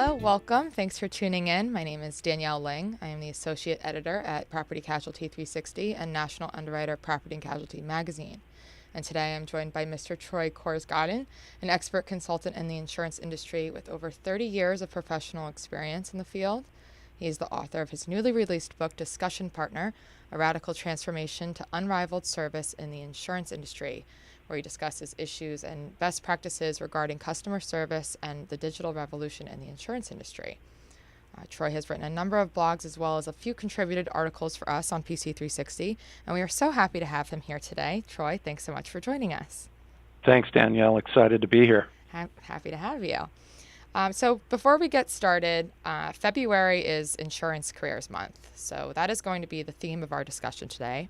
Hello, welcome. Thanks for tuning in. My name is Danielle Ling. I am the Associate Editor at Property Casualty 360 and National Underwriter Property and Casualty Magazine. And today I'm joined by Mr. Troy Korsgaden, an expert consultant in the insurance industry with over 30 years of professional experience in the field. He is the author of his newly released book, Discussion Partner, A Radical Transformation to Unrivaled Service in the Insurance Industry, where he discusses issues and best practices regarding customer service and the digital revolution in the insurance industry. Troy has written a number of blogs as well as a few contributed articles for us on PC360, and we are so happy to have him here today. Troy, thanks so much for joining us. Thanks, Danielle. Excited to be here. Happy to have you. So before we get started, February is Insurance Careers Month, so that is going to be the theme of our discussion today.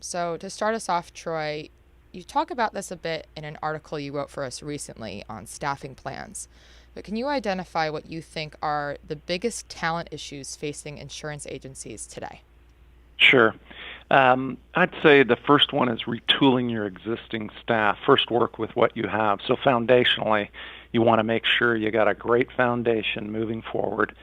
So to start us off, Troy, you talk about this a bit in an article you wrote for us recently on staffing plans, but can you identify what you think are the biggest talent issues facing insurance agencies today? Sure. I'd say the first one is retooling your existing staff. First, work with what you have. So foundationally, you want to make sure you got a great foundation moving forward.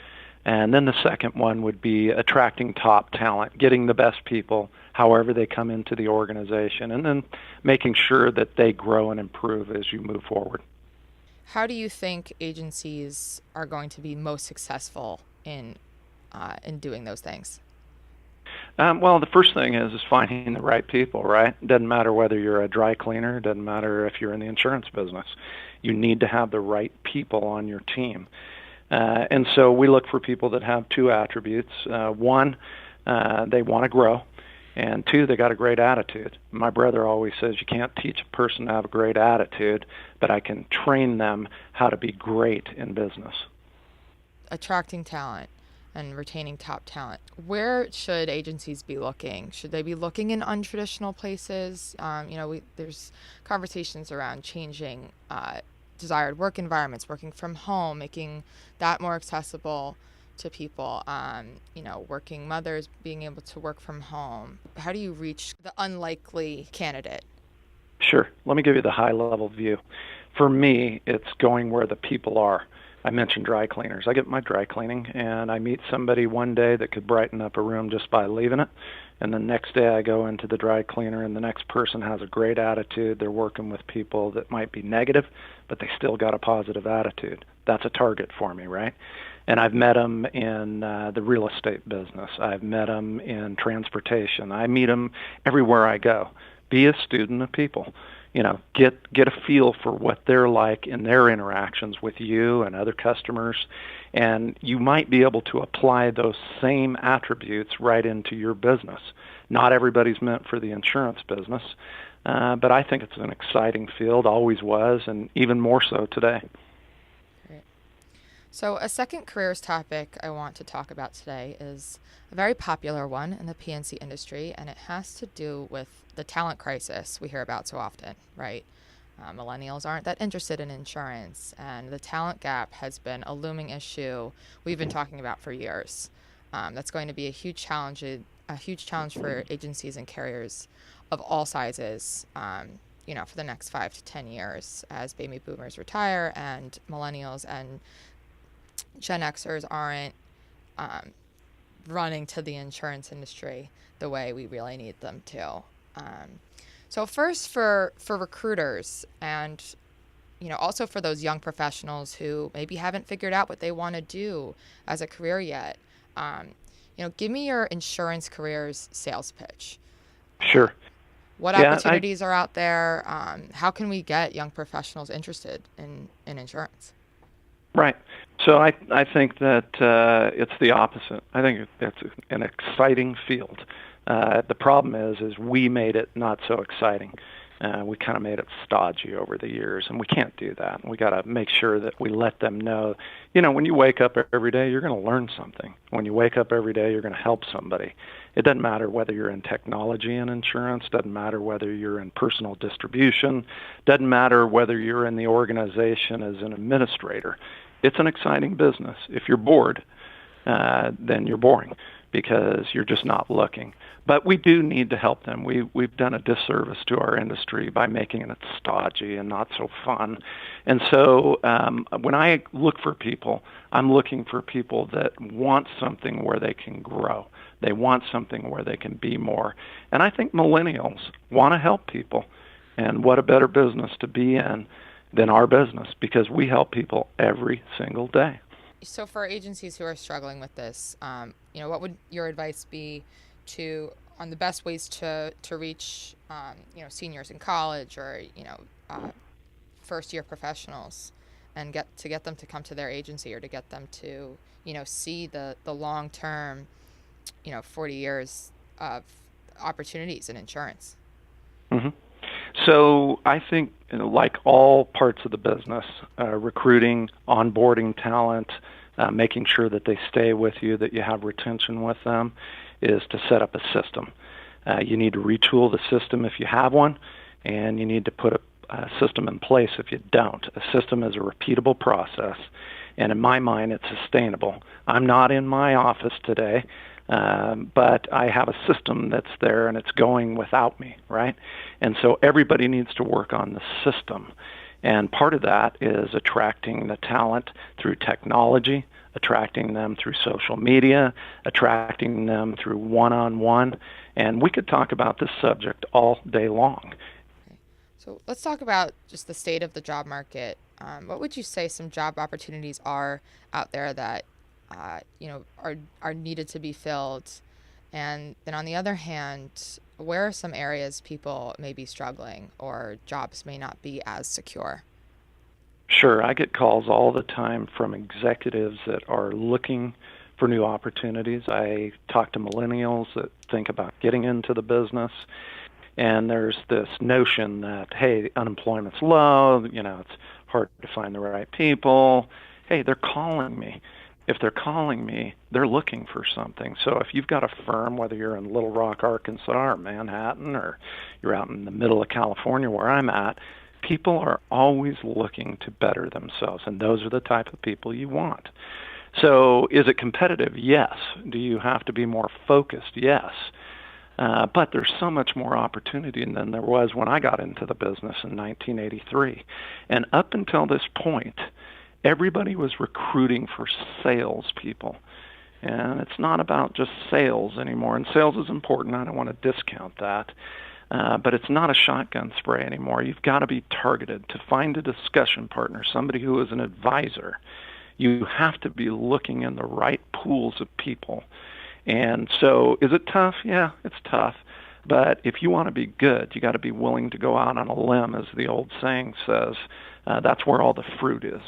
And then the second one would be attracting top talent, getting the best people, however they come into the organization, and then making sure that they grow and improve as you move forward. How do you think agencies are going to be most successful in doing those things? Well, the first thing is finding the right people, right? It doesn't matter whether you're a dry cleaner. It doesn't matter if you're in the insurance business. You need to have the right people on your team. And so we look for people that have two attributes. One, they want to grow. And two, they got a great attitude. My brother always says you can't teach a person to have a great attitude, but I can train them how to be great in business. Attracting talent and retaining top talent. Where should agencies be looking? Should they be looking in untraditional places? There's conversations around changing desired work environments, working from home, making that more accessible to people, working mothers being able to work from home. How do you reach the unlikely candidate? Sure. Let me give you the high-level view. For me, it's going where the people are. I mentioned dry cleaners. I get my dry cleaning, and I meet somebody one day that could brighten up a room just by leaving it. And the next day I go into the dry cleaner, and the next person has a great attitude. They're working with people that might be negative, but they still got a positive attitude. That's a target for me, right? And I've met them in the real estate business. I've met them in transportation. I meet them everywhere I go. Be a student of people. Get a feel for what they're like in their interactions with you and other customers, and you might be able to apply those same attributes right into your business. Not everybody's meant for the insurance business, but I think it's an exciting field, always was, and even more so today. Great. So a second careers topic I want to talk about today is a very popular one in the P&C industry, and it has to do with the talent crisis we hear about so often, right? Millennials aren't that interested in insurance, and the talent gap has been a looming issue we've been talking about for years. That's going to be a huge challenge for agencies and carriers of all sizes, for the next 5 to 10 years as baby boomers retire and millennials and Gen Xers aren't running to the insurance industry the way we really need them to. So first for recruiters and, also for those young professionals who maybe haven't figured out what they want to do as a career yet, give me your insurance careers sales pitch. Sure. What opportunities are out there? How can we get young professionals interested in insurance? Right. So I think that it's the opposite. I think it's an exciting field. The problem is we made it not so exciting. We kind of made it stodgy over the years, and we can't do that. We got to make sure that we let them know, when you wake up every day, you're going to learn something. When you wake up every day, you're going to help somebody. It doesn't matter whether you're in technology and insurance, doesn't matter whether you're in personal distribution, doesn't matter whether you're in the organization as an administrator. It's an exciting business. If you're bored, then you're boring because you're just not looking. But we do need to help them. We've done a disservice to our industry by making it stodgy and not so fun. And so when I look for people, I'm looking for people that want something where they can grow. They want something where they can be more. And I think millennials want to help people. And what a better business to be in than our business, because we help people every single day. So for agencies who are struggling with this, what would your advice be on the best ways to reach, seniors in college or, first year professionals and get them to come to their agency, or to get them to, see the long term, 40 years of opportunities in insurance? hmm So I think, like all parts of the business, recruiting, onboarding talent, making sure that they stay with you, that you have retention with them, is to set up a system. You need to retool the system if you have one, and you need to put a system in place if you don't. A system is a repeatable process, and in my mind, it's sustainable. I'm not in my office today, but I have a system that's there and it's going without me, right? And so everybody needs to work on the system. And part of that is attracting the talent through technology, attracting them through social media, attracting them through one-on-one. And we could talk about this subject all day long. Okay. So let's talk about just the state of the job market. What would you say some job opportunities are out there that are needed to be filled? And then on the other hand, where are some areas people may be struggling or jobs may not be as secure? Sure, I get calls all the time from executives that are looking for new opportunities. I talk to millennials that think about getting into the business, and there's this notion that, hey, unemployment's low, it's hard to find the right people. Hey, they're calling me. If they're calling me, they're looking for something. So if you've got a firm, whether you're in Little Rock, Arkansas, or Manhattan, or you're out in the middle of California where I'm at, people are always looking to better themselves, and those are the type of people you want. So is it competitive? Yes. Do you have to be more focused? Yes. But there's so much more opportunity than there was when I got into the business in 1983. And up until this point, everybody was recruiting for salespeople. And it's not about just sales anymore. And sales is important. I don't want to discount that. But it's not a shotgun spray anymore. You've got to be targeted. To find a discussion partner, somebody who is an advisor, you have to be looking in the right pools of people. And so is it tough? Yeah, it's tough. But if you want to be good, you got to be willing to go out on a limb, as the old saying says. That's where all the fruit is.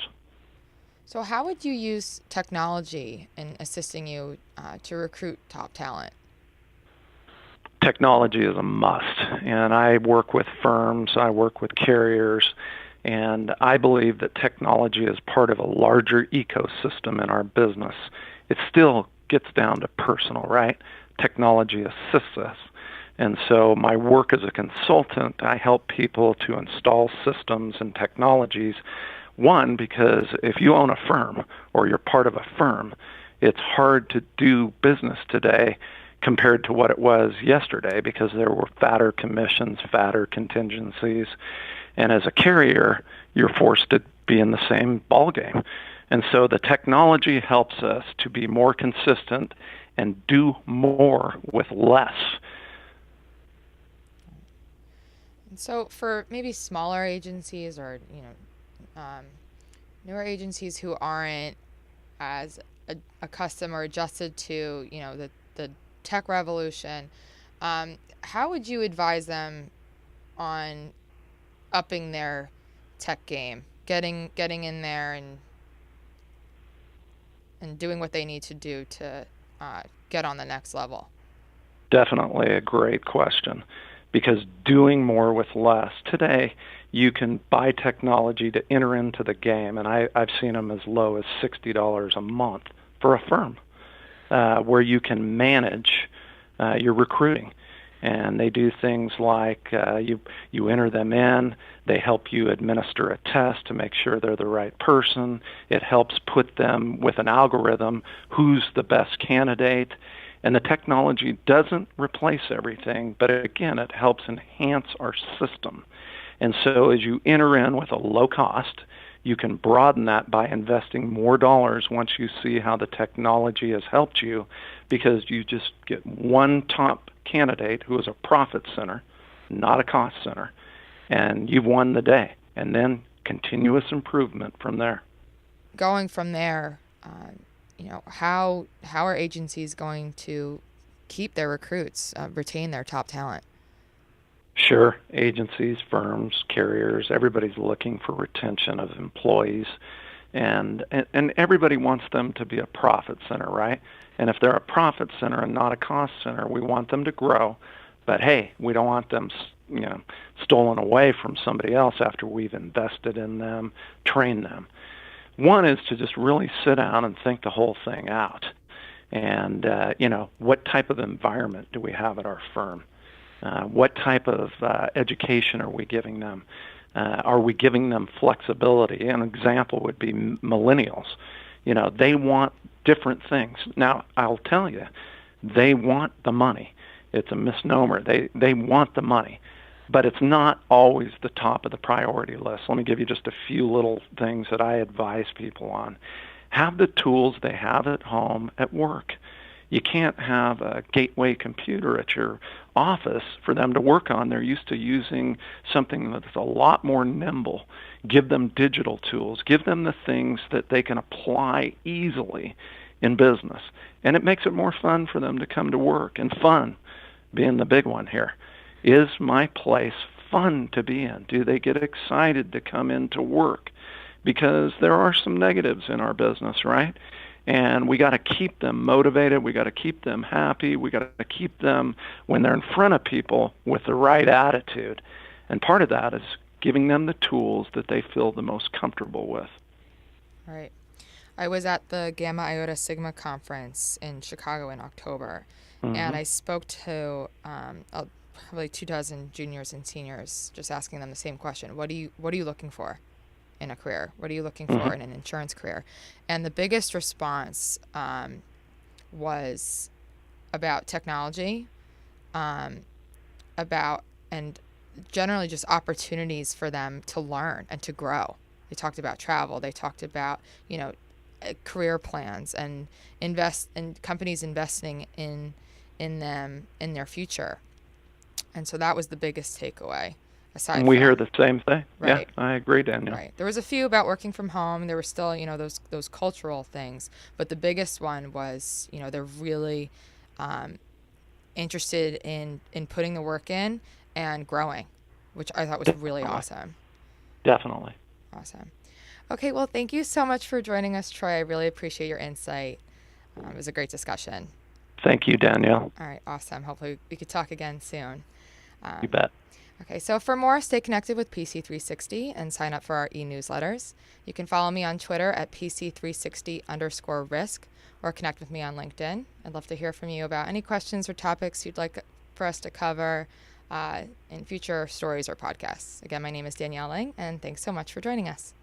So how would you use technology in assisting you to recruit top talent? Technology is a must, and I work with firms, I work with carriers, and I believe that technology is part of a larger ecosystem in our business. It still gets down to personal, right? Technology assists us. And so my work as a consultant, I help people to install systems and technologies. One, because if you own a firm or you're part of a firm, it's hard to do business today compared to what it was yesterday, because there were fatter commissions, fatter contingencies. And as a carrier, you're forced to be in the same ballgame. And so the technology helps us to be more consistent and do more with less. And so for maybe smaller agencies or, newer agencies who aren't as accustomed or adjusted to, the tech revolution, how would you advise them on upping their tech game, getting in there and doing what they need to do to get on the next level? Definitely a great question, because doing more with less. Today, you can buy technology to enter into the game, and I've seen them as low as $60 a month for a firm, where you can manage your recruiting. And they do things like you enter them in, they help you administer a test to make sure they're the right person. It helps put them with an algorithm who's the best candidate. And the technology doesn't replace everything, but again, it helps enhance our system. And so as you enter in with a low cost, you can broaden that by investing more dollars once you see how the technology has helped you, because you just get one top candidate who is a profit center, not a cost center, and you've won the day. And then continuous improvement from there. Going from there, how are agencies going to keep their recruits, retain their top talent? Sure, agencies, firms, carriers, everybody's looking for retention of employees, and everybody wants them to be a profit center, right? And if they're a profit center and not a cost center, we want them to grow. But hey, we don't want them, stolen away from somebody else after we've invested in them, trained them. One is to just really sit down and think the whole thing out. And, what type of environment do we have at our firm? What type of education are we giving them? Are we giving them flexibility? An example would be millennials. They want different things. Now, I'll tell you, they want the money. It's a misnomer. They want the money, but it's not always the top of the priority list. Let me give you just a few little things that I advise people on. Have the tools they have at home at work. You can't have a gateway computer at your office for them to work on. They're used to using something that's a lot more nimble. Give them digital tools. Give them the things that they can apply easily in business. And it makes it more fun for them to come to work. And fun being the big one here. Is my place fun to be in? Do they get excited to come into work? Because there are some negatives in our business, right? And we got to keep them motivated. We got to keep them happy. We got to keep them, when they're in front of people, with the right attitude. And part of that is giving them the tools that they feel the most comfortable with. Right. I was at the Gamma Iota Sigma conference in Chicago in October, and I spoke to probably 2 dozen juniors and seniors, just asking them the same question: What are you looking for in a career? What are you looking for in an insurance career? And the biggest response was about technology, about and generally just opportunities for them to learn and to grow. They talked about travel. They talked about career plans and companies investing in them in their future. And so that was the biggest takeaway. And we hear the same thing. Right. Yeah, I agree, Daniel. Right. There was a few about working from home. There were still, those cultural things. But the biggest one was, they're really interested in putting the work in and growing, which I thought was really awesome. Definitely. Awesome. Okay, well, thank you so much for joining us, Troy. I really appreciate your insight. It was a great discussion. Thank you, Danielle. All right, awesome. Hopefully we could talk again soon. You bet. Okay, so for more, stay connected with PC360 and sign up for our e-newsletters. You can follow me on Twitter at PC360_risk or connect with me on LinkedIn. I'd love to hear from you about any questions or topics you'd like for us to cover in future stories or podcasts. Again, my name is Danielle Ling, and thanks so much for joining us.